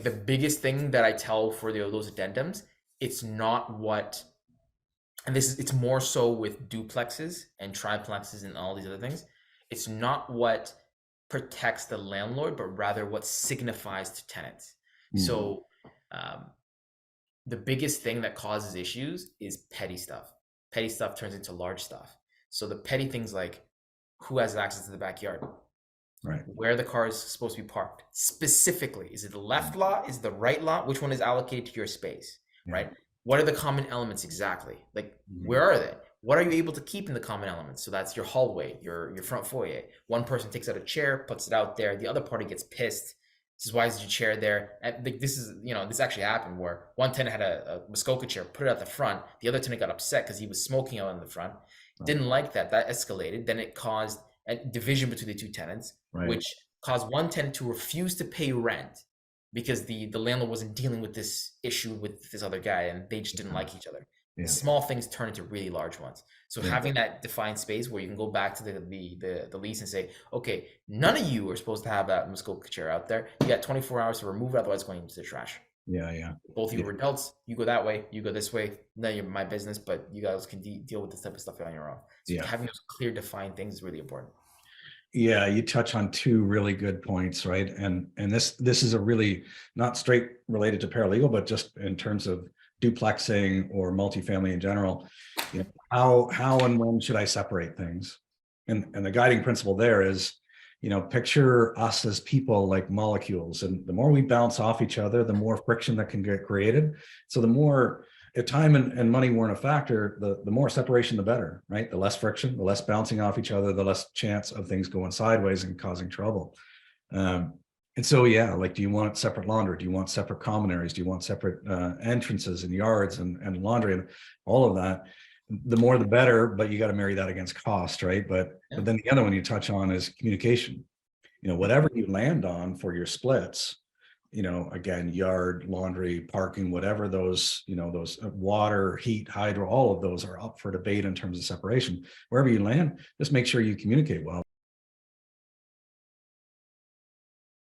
the biggest thing that I tell for those addendums, it's not what, and it's more so with duplexes and triplexes and all these other things. It's not what protects the landlord, but rather what signifies to tenants. So um, the biggest thing that causes issues is petty stuff. Petty stuff turns into large stuff. So the petty things like who has access to the backyard, Right. where the car is supposed to be parked. Specifically, is it the left lot? Is it the right lot? Which one is allocated to your space, Yeah. right? What are the common elements exactly? Like, where are they? What are you able to keep in the common elements? So that's your hallway, your front foyer. One person takes out a chair, puts it out there. The other party gets pissed. Says, why is your chair there? And this is, this actually happened where one tenant had a Muskoka chair, put it at the front. The other tenant got upset because he was smoking out in the front. Didn't like that. That escalated. Then it caused a division between the two tenants, which caused one tenant to refuse to pay rent because the landlord wasn't dealing with this issue with this other guy, and they just didn't like each other. Yeah. Small things turn into really large ones. So having that defined space where you can go back to the lease and say, okay, none of you are supposed to have that Muskoka chair out there. You got 24 hours to remove it, otherwise it's going into the trash. Yeah. Both of you are adults. You go that way, you go this way. None of my business, but you guys can deal with this type of stuff on your own. So having those clear, defined things is really important. Yeah, you touch on two really good points, right? And this is a really not straight related to paralegal, but just in terms of duplexing or multifamily in general. How and when should I separate things? And the guiding principle there is, picture us as people like molecules, and the more we bounce off each other, the more friction that can get created. So the more, if time and money weren't a factor, the more separation, the better, right? The less friction, the less bouncing off each other, the less chance of things going sideways and causing trouble. And so, do you want separate laundry? Do you want separate common areas? Do you want separate entrances and yards and laundry and all of that? The more, the better, but you got to marry that against cost, right? But then the other one you touch on is communication. Whatever you land on for your splits, again, yard, laundry, parking, whatever those, those water, heat, hydro, all of those are up for debate in terms of separation. Wherever you land, just make sure you communicate well.